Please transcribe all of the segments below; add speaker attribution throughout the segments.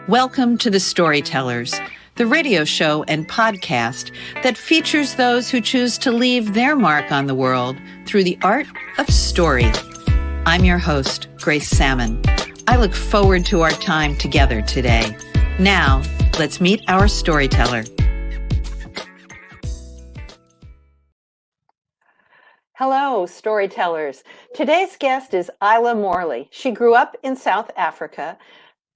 Speaker 1: Welcome to the Storytellers, the radio show and podcast that features those who choose to leave their mark on the world through the art of story. I'm your host, Grace Sammon. I look forward to our time together today. Now, let's meet our storyteller. Hello, storytellers. Today's guest is Isla Morley. She grew up in South Africa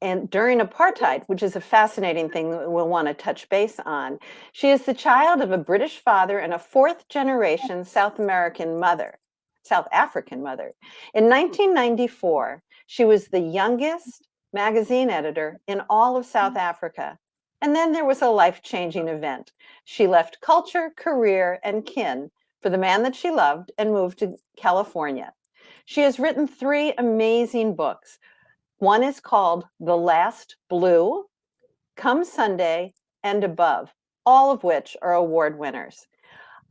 Speaker 1: and during apartheid, which is a fascinating thing that we'll want to touch base on. She is the child of a British father and a fourth-generation South African mother. In 1994, she was the youngest magazine editor in all of South Africa. And then there was a life-changing event. She left culture, career, and kin for the man that she loved and moved to California. She has written 3 amazing books. One is called The Last Blue, Come Sunday, and Above, all of which are award winners.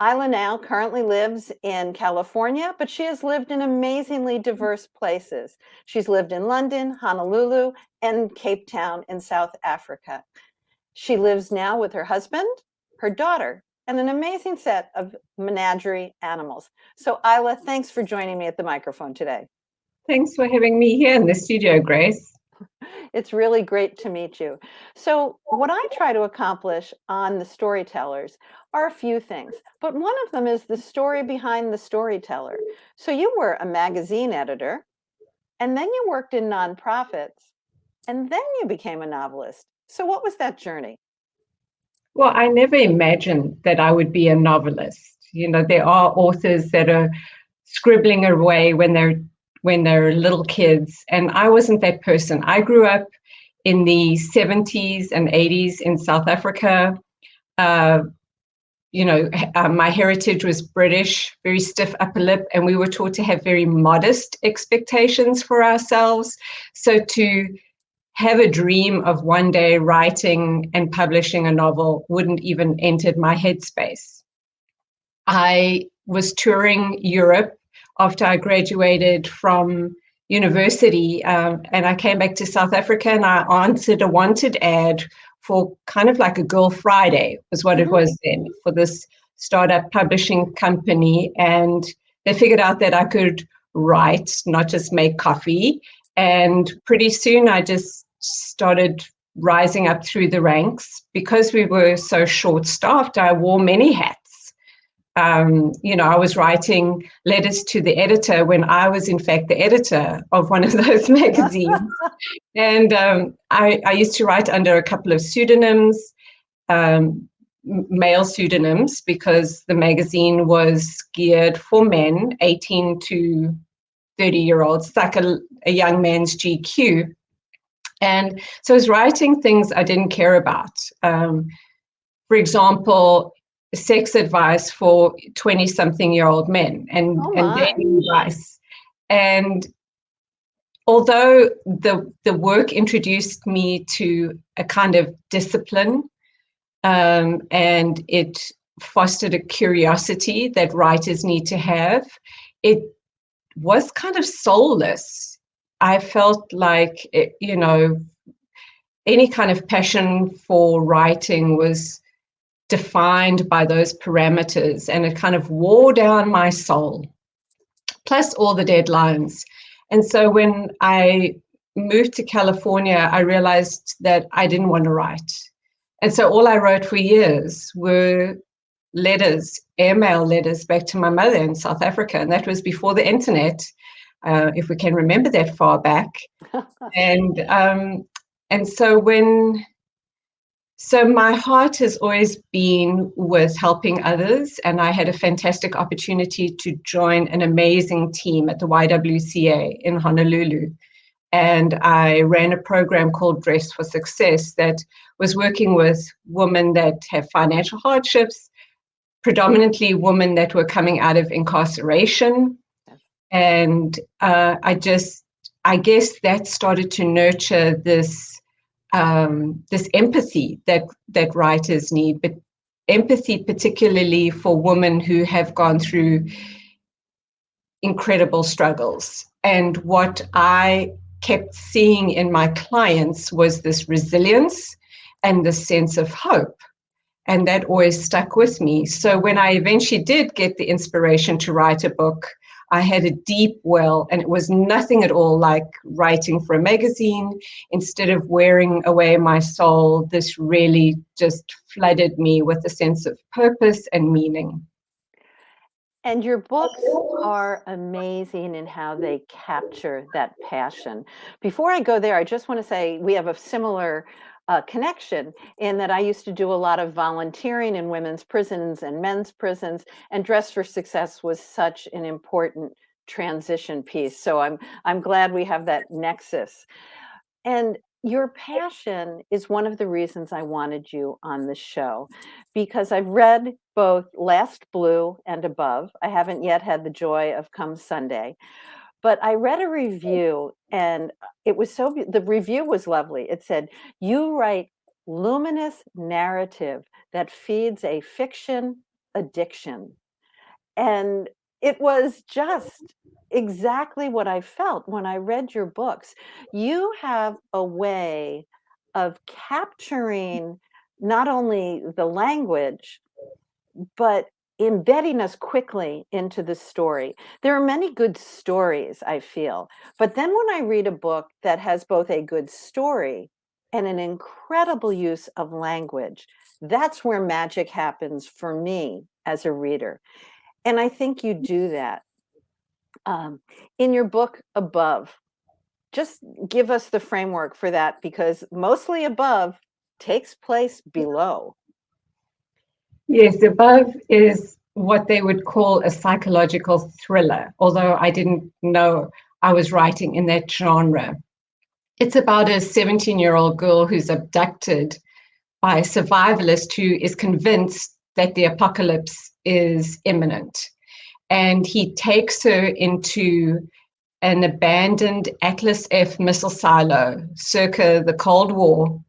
Speaker 1: Isla now currently lives in California, but she has lived in amazingly diverse places. She's lived in London, Honolulu, and Cape Town in South Africa. She lives now with her husband, her daughter, and an amazing set of menagerie animals. So Isla, thanks for joining me at the microphone today.
Speaker 2: Thanks for having me here in the studio, Grace.
Speaker 1: It's really great to meet you. So what I try to accomplish on the Storytellers are a few things, but one of them is the story behind the storyteller. So you were a magazine editor, and then you worked in nonprofits, and then you became a novelist. So what was that journey?
Speaker 2: Well, I never imagined that I would be a novelist. You know, there are authors that are scribbling away when they're little kids, and I wasn't that person. I grew up in the 70s and 80s in South Africa. My heritage was British, very stiff upper lip, and we were taught to have very modest expectations for ourselves. So to have a dream of one day writing and publishing a novel wouldn't even enter my headspace. I was touring Europe after I graduated from university, and I came back to South Africa, and I answered a wanted ad for kind of like a Girl Friday, was what it was then, for this startup publishing company. And they figured out that I could write, not just make coffee. And pretty soon I just started rising up through the ranks. Because we were so short-staffed, I wore many hats. I was writing letters to the editor when I was, in fact, the editor of one of those magazines. And I used to write under a couple of pseudonyms, male pseudonyms, because the magazine was geared for men, 18 to 30-year-olds. It's like a young man's GQ. And so I was writing things I didn't care about. For example, sex advice for 20-something-year-old men and dating advice. And although the work introduced me to a kind of discipline, and it fostered a curiosity that writers need to have, it was kind of soulless. I felt like, any kind of passion for writing was defined by those parameters, and it kind of wore down my soul, plus all the deadlines. And so when I moved to California, I realized that I didn't want to write. And so all I wrote for years were letters, airmail letters back to my mother in South Africa. And that was before the internet, if we can remember that far back. So my heart has always been with helping others, and I had a fantastic opportunity to join an amazing team at the YWCA in Honolulu. And I ran a program called Dress for Success that was working with women that have financial hardships, predominantly women that were coming out of incarceration. And I guess that started to nurture this empathy that writers need, but empathy particularly for women who have gone through incredible struggles. And what I kept seeing in my clients was this resilience and the sense of hope. And that always stuck with me. So when I eventually did get the inspiration to write a book, I had a deep well, and it was nothing at all like writing for a magazine. Instead of wearing away my soul, this really just flooded me with a sense of purpose and meaning.
Speaker 1: And your books are amazing in how they capture that passion. Before I go there, I just want to say we have a similar connection in that I used to do a lot of volunteering in women's prisons and men's prisons, and Dress for Success was such an important transition piece. So I'm glad we have that nexus. And your passion is one of the reasons I wanted you on the show, because I've read both Last Blue and Above. I haven't yet had the joy of Come Sunday, but I read a review and it was the review was lovely. It said, "You write luminous narrative that feeds a fiction addiction." And it was just exactly what I felt when I read your books. You have a way of capturing not only the language, but embedding us quickly into the story. There are many good stories, I feel. But then when I read a book that has both a good story and an incredible use of language, that's where magic happens for me as a reader. And I think you do that. Um, in your book Above, just give us the framework for that, because mostly Above takes place below.
Speaker 2: Yes, Above is what they would call a psychological thriller, although I didn't know I was writing in that genre. It's about a 17-year-old girl who's abducted by a survivalist who is convinced that the apocalypse is imminent. And he takes her into an abandoned Atlas F missile silo circa the Cold War,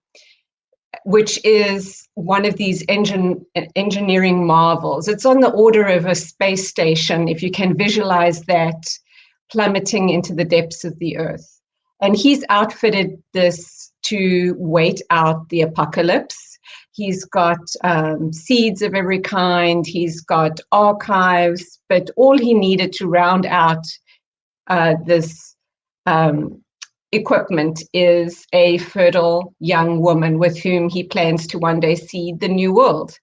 Speaker 2: which is one of these engineering marvels. It's on the order of a space station, if you can visualize that, plummeting into the depths of the earth. And he's outfitted this to wait out the apocalypse. He's got seeds of every kind, he's got archives, but all he needed to round out this equipment is a fertile young woman with whom he plans to one day seed the new world.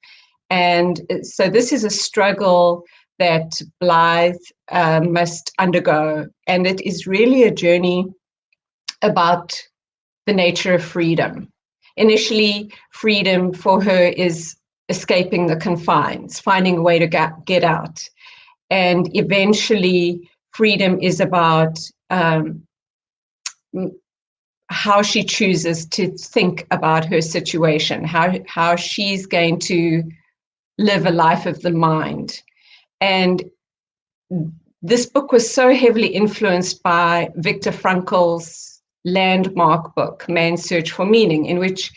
Speaker 2: And so this is a struggle that Blythe must undergo. And it is really a journey about the nature of freedom. Initially, freedom for her is escaping the confines, finding a way to get out. And eventually, freedom is about how she chooses to think about her situation, how she's going to live a life of the mind. And this book was so heavily influenced by Viktor Frankl's landmark book, Man's Search for Meaning, in which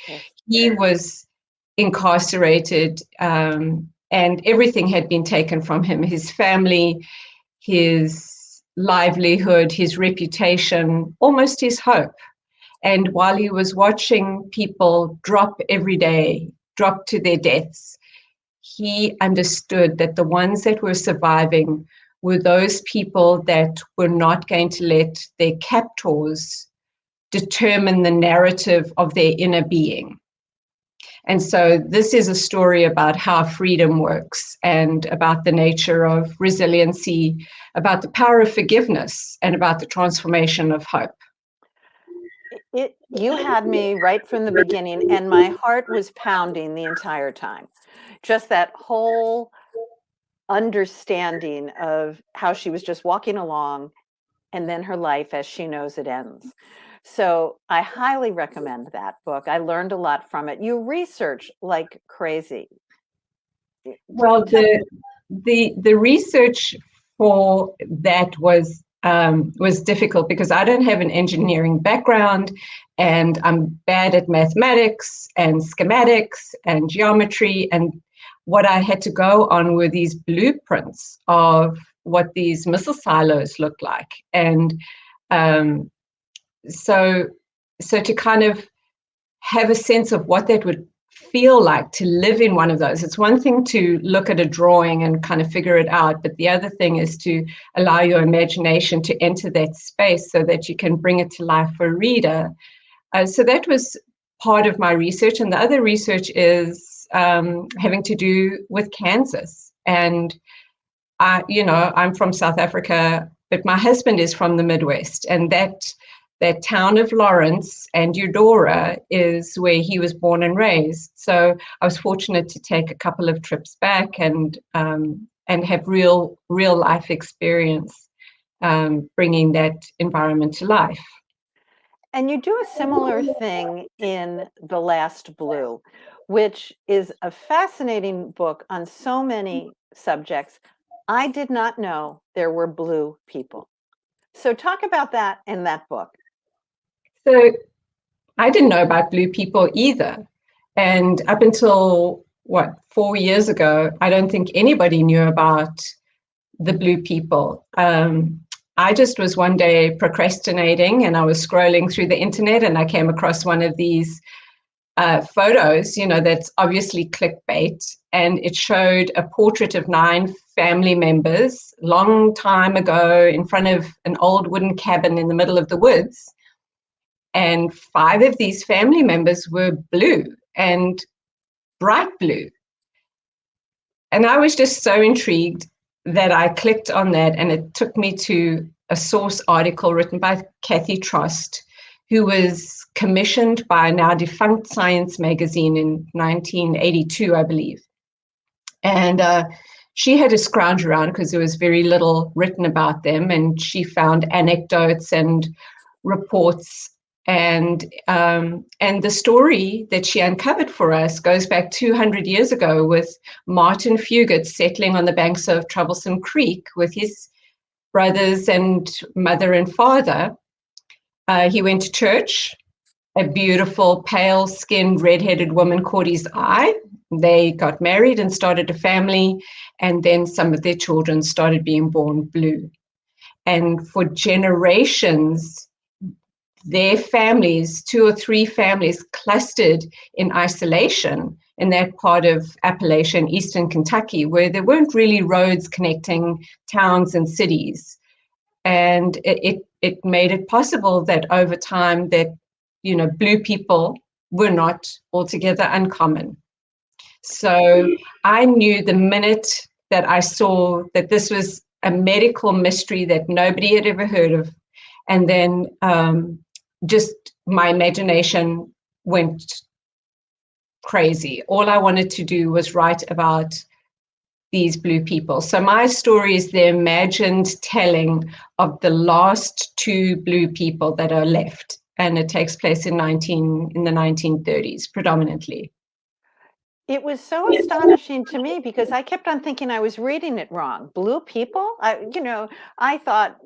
Speaker 2: he was incarcerated and everything had been taken from him, his family, his livelihood, his reputation, almost his hope. And while he was watching people drop every day, drop to their deaths, he understood that the ones that were surviving were those people that were not going to let their captors determine the narrative of their inner being. And so this is a story about how freedom works and about the nature of resiliency, about the power of forgiveness, and about the transformation of hope.
Speaker 1: You had me right from the beginning, and my heart was pounding the entire time. Just that whole understanding of how she was just walking along, and then her life as she knows it ends. So I highly recommend that book. I learned a lot from it. You research like crazy.
Speaker 2: Well, the research for that was difficult because I don't have an engineering background, and I'm bad at mathematics and schematics and geometry. And what I had to go on were these blueprints of what these missile silos look like. And so to kind of have a sense of what that would feel like to live in one of those. It's one thing to look at a drawing and kind of figure it out, but the other thing is to allow your imagination to enter that space so that you can bring it to life for a reader. So that was part of my research, and the other research is having to do with Kansas. And I'm from South Africa, but my husband is from the Midwest, and that town of Lawrence and Eudora is where he was born and raised. So I was fortunate to take a couple of trips back and have real life experience bringing that environment to life.
Speaker 1: And you do a similar thing in The Last Blue, which is a fascinating book on so many subjects. I did not know there were blue people. So talk about that in that book.
Speaker 2: So I didn't know about blue people either. And up until, 4 years ago, I don't think anybody knew about the blue people. I just was one day procrastinating and I was scrolling through the internet and I came across one of these photos, that's obviously clickbait. And it showed a portrait of 9 family members long time ago in front of an old wooden cabin in the middle of the woods. And 5 of these family members were blue and bright blue. And I was just so intrigued that I clicked on that, and it took me to a source article written by Kathy Trost, who was commissioned by a now defunct Science magazine in 1982, I believe. And she had to scrounge around because there was very little written about them, and she found anecdotes and reports. And the story that she uncovered for us goes back 200 years ago with Martin Fugit settling on the banks of Troublesome Creek with his brothers and mother and father. He went to church. A beautiful, pale-skinned, red-headed woman caught his eye. They got married and started a family, and then some of their children started being born blue. And for generations, their families, 2 or 3 families, clustered in isolation in that part of Appalachia, eastern Kentucky, where there weren't really roads connecting towns and cities. And it made it possible that over time that, blue people were not altogether uncommon. So I knew the minute that I saw that this was a medical mystery that nobody had ever heard of, and then just my imagination went crazy. All I wanted to do was write about these blue people. So my story is the imagined telling of the last 2 blue people that are left, and it takes place in the 1930s predominantly.
Speaker 1: It was so astonishing to me because I kept on thinking I was reading it wrong. Blue people? I thought,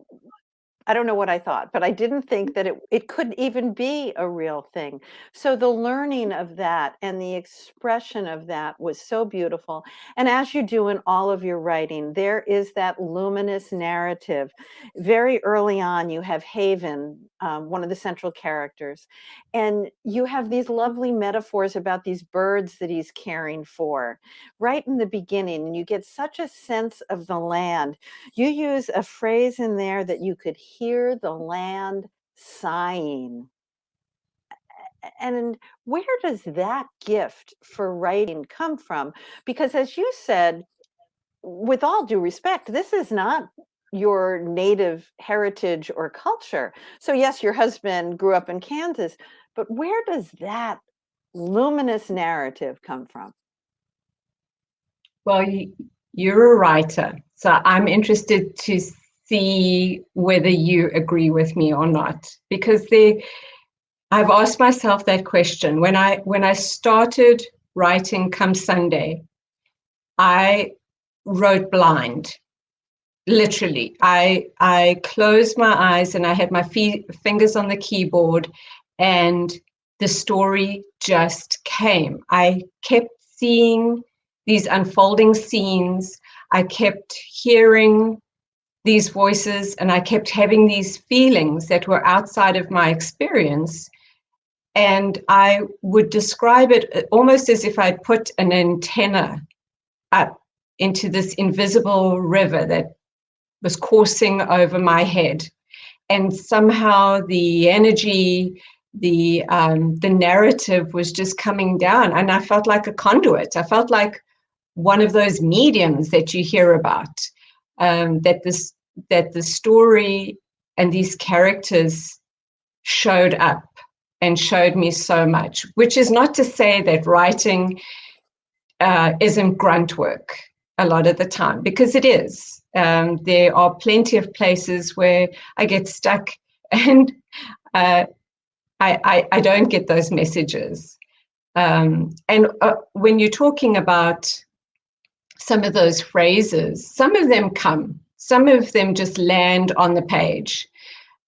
Speaker 1: I don't know what I thought, but I didn't think that it could even be a real thing. So the learning of that and the expression of that was so beautiful. And as you do in all of your writing, there is that luminous narrative. Very early on, you have Haven, one of the central characters, and you have these lovely metaphors about these birds that he's caring for right in the beginning. And you get such a sense of the land. You use a phrase in there that you could hear the land sighing. And where does that gift for writing come from? Because as you said, with all due respect, this is not your native heritage or culture. So yes, your husband grew up in Kansas, but where does that luminous narrative come from?
Speaker 2: Well, you're a writer, so I'm interested to see whether you agree with me or not, because I've asked myself that question. When I started writing come Sunday, I wrote blind. Literally, I closed my eyes and I had my fingers on the keyboard, and the story just came. I kept seeing these unfolding scenes. I kept hearing these voices, and I kept having these feelings that were outside of my experience. And I would describe it almost as if I'd put an antenna up into this invisible river that was coursing over my head. And somehow the energy, the narrative was just coming down, and I felt like a conduit. I felt like one of those mediums that you hear about, that the story and these characters showed up and showed me so much, which is not to say that writing isn't grunt work a lot of the time, because it is. There are plenty of places where I get stuck and I don't get those messages. And when you're talking about some of those phrases, some of them come, some of them just land on the page.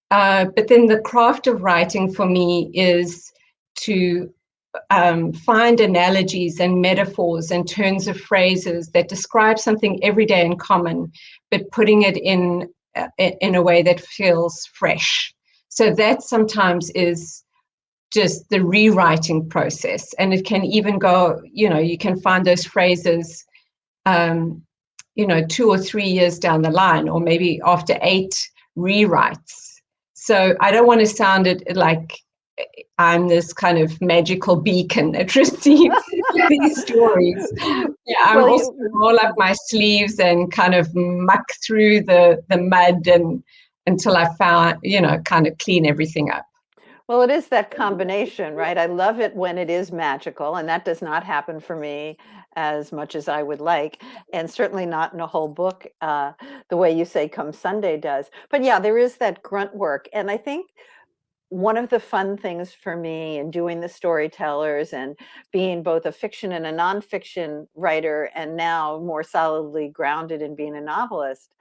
Speaker 2: But then the craft of writing for me is to find analogies and metaphors and turns of phrases that describe something everyday and common, but putting it in a way that feels fresh. So that sometimes is just the rewriting process. And it can even go, you can find those phrases, 2 or 3 years down the line, or maybe after 8 rewrites. So I don't want to sound it like I'm this kind of magical beacon that receives these stories. Yeah, I'm
Speaker 1: Well,
Speaker 2: also roll up my sleeves and kind of muck through the mud and until I found, kind of clean everything up.
Speaker 1: Well, it is that combination, right? I love it when it is magical, and that does not happen for me as much as I would like, and certainly not in a whole book, the way you say Come Sunday does. But yeah, there is that grunt work, and I think one of the fun things for me in doing the Storytellers and being both a fiction and a nonfiction writer, and now more solidly grounded in being a novelist,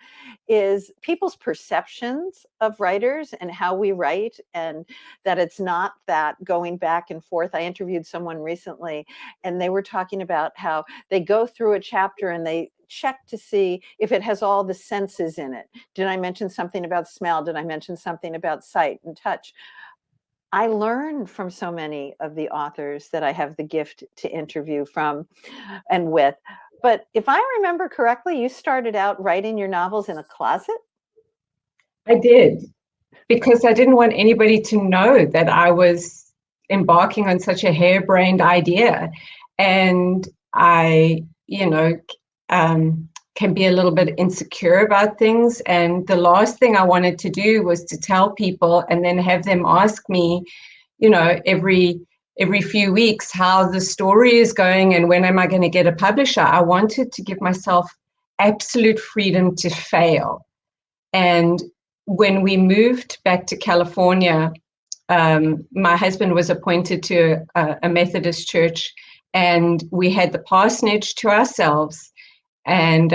Speaker 1: is people's perceptions of writers and how we write, and that it's not that going back and forth. I interviewed someone recently, and they were talking about how they go through a chapter and they check to see if it has all the senses in it. Did I mention something about smell? Did I mention something about sight and touch? I learn from so many of the authors that I have the gift to interview from and with. But if I remember correctly, you started out writing your novels in a closet?
Speaker 2: I did, because I didn't want anybody to know that I was embarking on such a harebrained idea. And I, can be a little bit insecure about things. And the last thing I wanted to do was to tell people and then have them ask me, every few weeks how the story is going and when am I going to get a publisher. I wanted to give myself absolute freedom to fail. And when we moved back to California, my husband was appointed to a Methodist church, and we had the parsonage to ourselves. And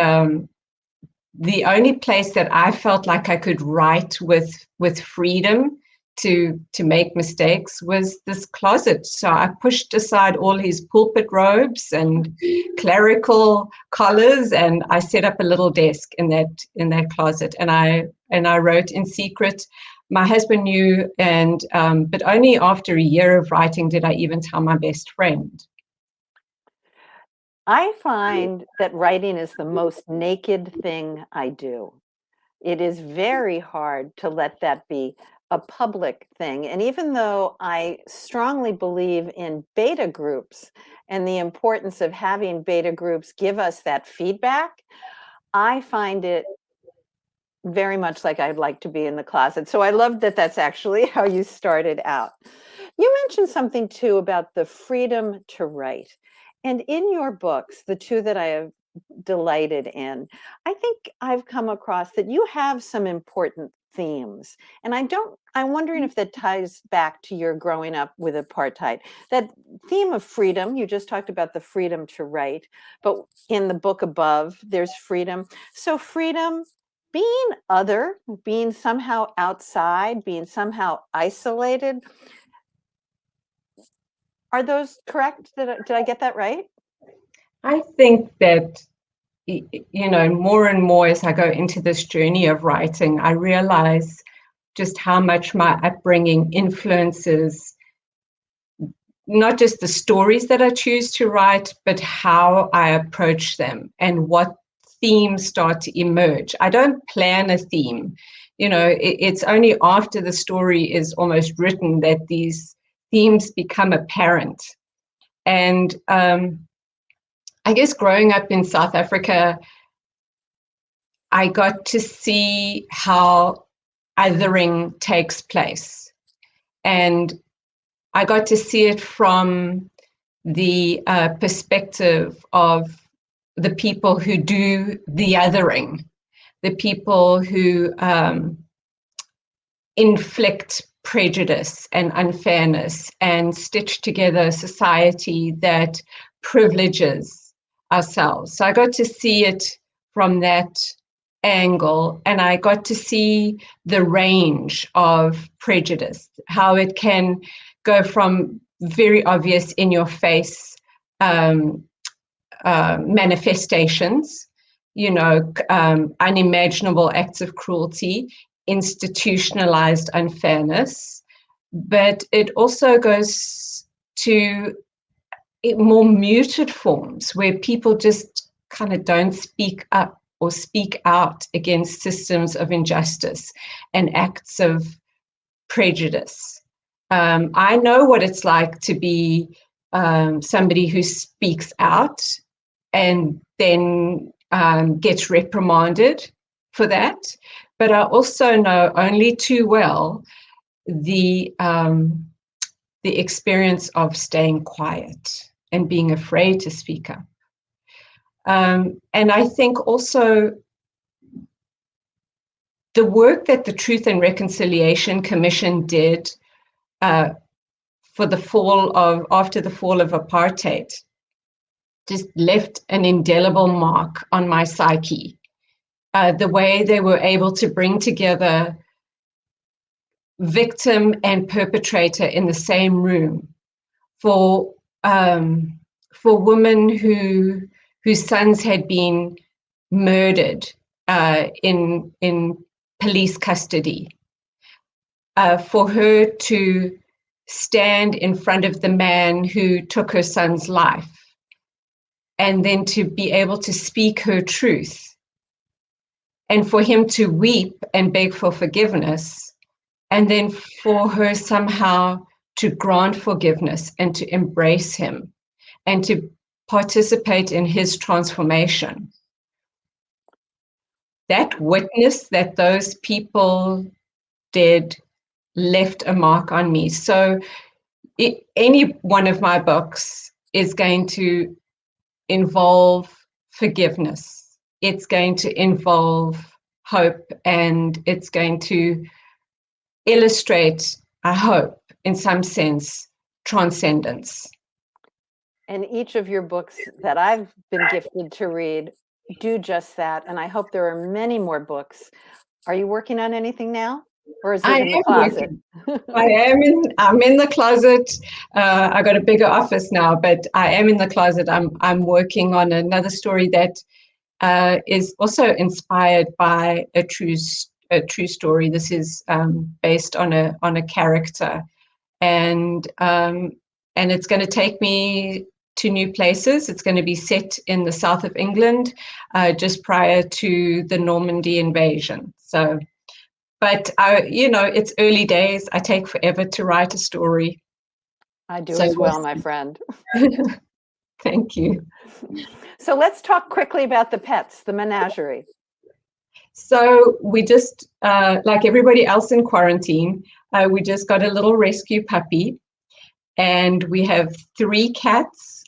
Speaker 2: the only place that I felt like I could write with freedom to make mistakes was this closet. So I pushed aside all his pulpit robes and clerical collars, and I set up a little desk in that closet, and I wrote in secret. My husband knew, and but only after a year of writing did I even tell my best friend.
Speaker 1: I find that writing is the most naked thing I do. It is very hard to let that be a public thing. And even though I strongly believe in beta groups and the importance of having beta groups give us that feedback, I find it very much like I'd like to be in the closet. So I love that that's actually how you started out. You mentioned something too about the freedom to write. And in your books, the two that I have delighted in, I think I've come across that you have some important themes. And I'm wondering if that ties back to your growing up with apartheid. That theme of freedom, you just talked about the freedom to write, but in the book above, there's freedom. So freedom, being other, being somehow outside, being somehow isolated. Are those correct? Did I get that right?
Speaker 2: I think that more and more as I go into this journey of writing, I realize just how much my upbringing influences not just the stories that I choose to write, but how I approach them and what themes start to emerge. I don't plan a theme. It's only after the story is almost written that these themes become apparent. And I guess growing up in South Africa, I got to see how othering takes place. And I got to see it from the perspective of the people who do the othering, the people who inflict prejudice and unfairness and stitch together a society that privileges ourselves. So I got to see it from that angle, and I got to see the range of prejudice, how it can go from very obvious in your face manifestations, unimaginable acts of cruelty, institutionalized unfairness, but it also goes to more muted forms where people just kind of don't speak up or speak out against systems of injustice and acts of prejudice. I know what it's like to be somebody who speaks out and then gets reprimanded for that. But I also know only too well the experience of staying quiet and being afraid to speak up. And I think also the work that the Truth and Reconciliation Commission did after the fall of apartheid just left an indelible mark on my psyche. The way they were able to bring together victim and perpetrator in the same room for women whose sons had been murdered in police custody, for her to stand in front of the man who took her son's life and then to be able to speak her truth, and for him to weep and beg for forgiveness, and then for her somehow to grant forgiveness and to embrace him and to participate in his transformation. That witness that those people did left a mark on me. So any one of my books is going to involve forgiveness. It's going to involve hope, and it's going to illustrate, I hope, in some sense, transcendence.
Speaker 1: And each of your books that I've been gifted to read do just that. And I hope there are many more books. Are you working on anything now? Or is it in the closet?
Speaker 2: I'm in the closet. I got a bigger office now, but I am in the closet. I'm working on another story that is also inspired by a true story. This is based on a character, and it's going to take me to new places. It's going to be set in the south of England, just prior to the Normandy invasion. So, but it's early days. I take forever to write a story.
Speaker 1: I do as well, my friend.
Speaker 2: Thank you.
Speaker 1: So let's talk quickly about the pets, the menagerie.
Speaker 2: So we just, like everybody else in quarantine, we just got a little rescue puppy, and we have 3 cats.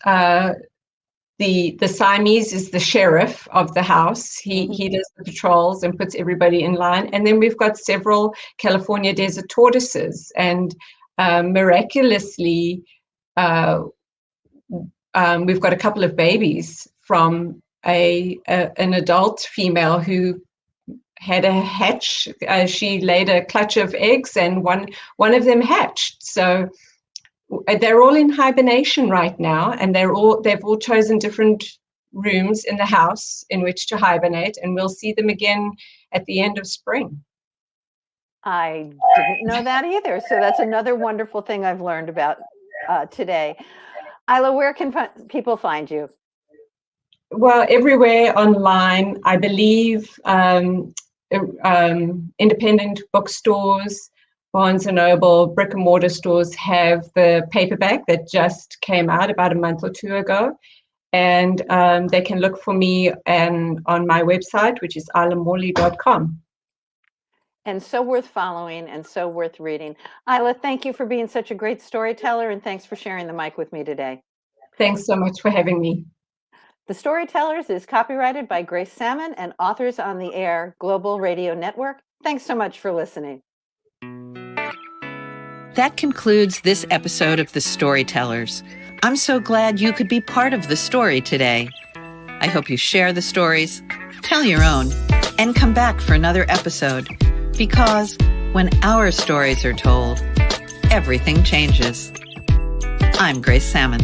Speaker 2: The Siamese is the sheriff of the house. He does the patrols and puts everybody in line. And then we've got several California desert tortoises, and miraculously, we've got a couple of babies from an adult female who had a hatch. She laid a clutch of eggs, and one of them hatched. So they're all in hibernation right now, and they've all chosen different rooms in the house in which to hibernate, and we'll see them again at the end of spring.
Speaker 1: I didn't know that either. So that's another wonderful thing I've learned about today. Isla, where can people find you?
Speaker 2: Well, everywhere online, I believe. Independent bookstores, Barnes and Noble, brick and mortar stores have the paperback that just came out about a month or two ago. And they can look for me on my website, which is islamorley.com.
Speaker 1: And so worth following and so worth reading. Isla, thank you for being such a great storyteller, and thanks for sharing the mic with me today.
Speaker 2: Thanks so much for having me.
Speaker 1: The Storytellers is copyrighted by Grace Sammon and Authors on the Air Global Radio Network. Thanks so much for listening.
Speaker 3: That concludes this episode of The Storytellers. I'm so glad you could be part of the story today. I hope you share the stories, tell your own, and come back for another episode. Because when our stories are told, everything changes. I'm Grace Sammon.